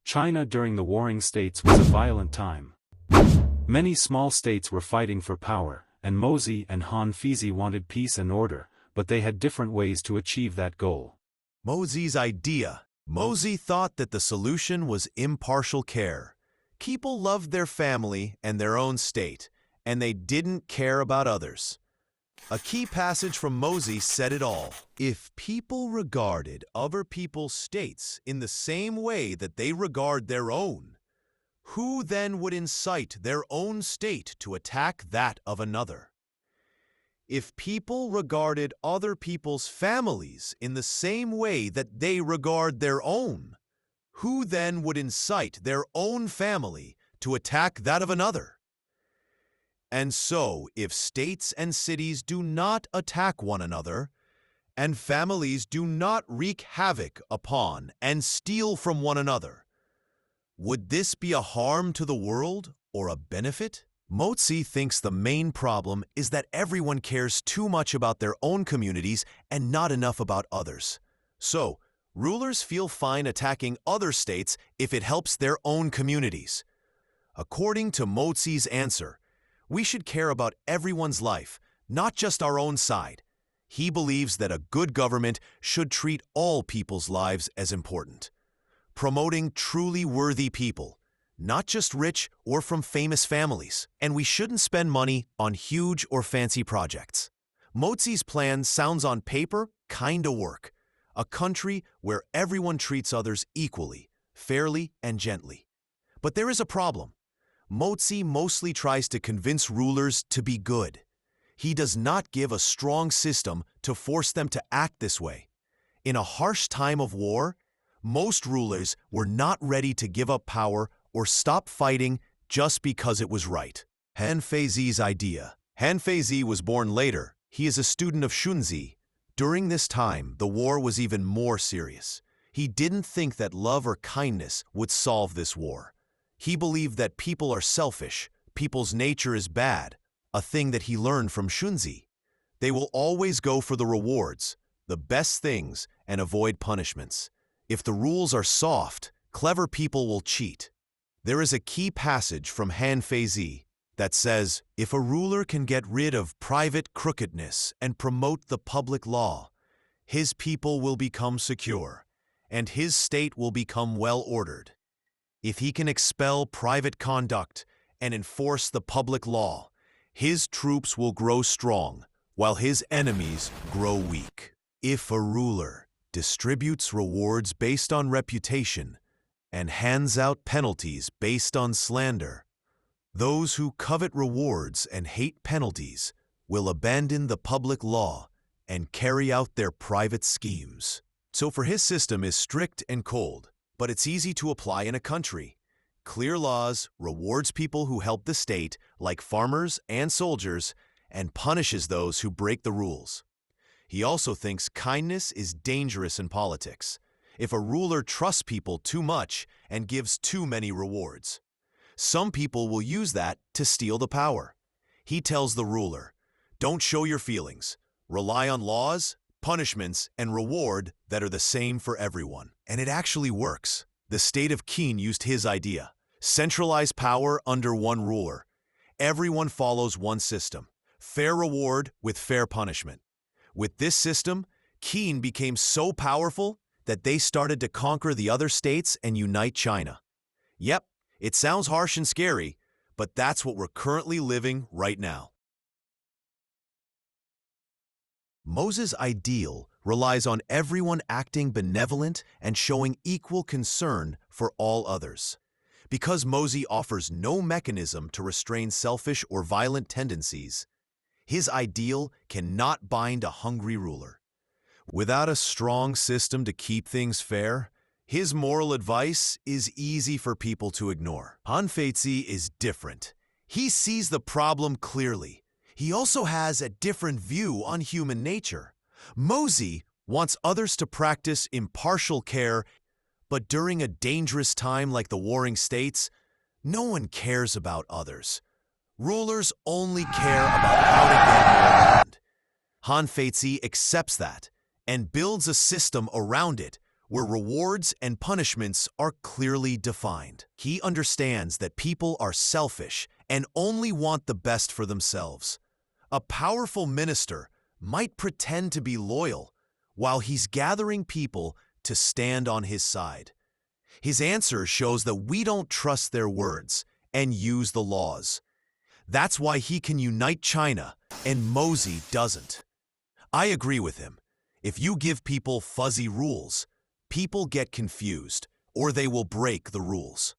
China during the Warring States was a violent time. Many small states were fighting for power, and Mozi and Han Feizi wanted peace and order, but they had different ways to achieve that goal. Mozi's idea. Mozi thought that the solution was impartial care. People loved their family and their own state, and they didn't care about others. A key passage from Mozi said it all. If people regarded other people's states in the same way that they regard their own, who then would incite their own state to attack that of another? If people regarded other people's families in the same way that they regard their own, who then would incite their own family to attack that of another? And so, if states and cities do not attack one another, and families do not wreak havoc upon and steal from one another, would this be a harm to the world or a benefit? Mozi thinks the main problem is that everyone cares too much about their own communities and not enough about others. So, rulers feel fine attacking other states if it helps their own communities. According to Mozi's answer, we should care about everyone's life, not just our own side. He believes that a good government should treat all people's lives as important, promoting truly worthy people, not just rich or from famous families. And we shouldn't spend money on huge or fancy projects. Mozi's plan sounds on paper kinda work. A country where everyone treats others equally, fairly, and gently. But there is a problem. Mozi mostly tries to convince rulers to be good. He does not give a strong system to force them to act this way. In a harsh time of war, most rulers were not ready to give up power or stop fighting just because it was right. Han Feizi's idea. Han Feizi was born later. He is a student of Shunzi. During this time, the war was even more serious. He didn't think that love or kindness would solve this war. He believed that people are selfish, people's nature is bad, a thing that he learned from Shunzi. They will always go for the rewards, the best things, and avoid punishments. If the rules are soft, clever people will cheat. There is a key passage from Han Feizi that says, if a ruler can get rid of private crookedness and promote the public law, his people will become secure, and his state will become well-ordered. If he can expel private conduct and enforce the public law, his troops will grow strong, while his enemies grow weak. If a ruler distributes rewards based on reputation and hands out penalties based on slander, those who covet rewards and hate penalties will abandon the public law and carry out their private schemes. So for his system is strict and cold, but it's easy to apply in a country. Clear laws rewards people who help the state, like farmers and soldiers, and punishes those who break the rules. He also thinks kindness is dangerous in politics, if a ruler trusts people too much and gives too many rewards. Some people will use that to steal the power. He tells the ruler, don't show your feelings. Rely on laws, punishments, and reward that are the same for everyone. And it actually works. The state of Qin used his idea. Centralize power under one ruler. Everyone follows one system. Fair reward with fair punishment. With this system, Qin became so powerful that they started to conquer the other states and unite China. Yep, it sounds harsh and scary, but that's what we're currently living right now. Mozi's ideal relies on everyone acting benevolent and showing equal concern for all others. Because Mozi offers no mechanism to restrain selfish or violent tendencies, his ideal cannot bind a hungry ruler. Without a strong system to keep things fair, his moral advice is easy for people to ignore. Han Feizi is different. He sees the problem clearly. He also has a different view on human nature. Mozi wants others to practice impartial care, but during a dangerous time like the Warring States, no one cares about others. Rulers only care about how to get more land. Han Feizi accepts that and builds a system around it where rewards and punishments are clearly defined. He understands that people are selfish and only want the best for themselves. A powerful minister might pretend to be loyal while he's gathering people to stand on his side. His answer shows that we don't trust their words and use the laws. That's why he can unite China and Mozi doesn't. I agree with him. If you give people fuzzy rules, people get confused or they will break the rules.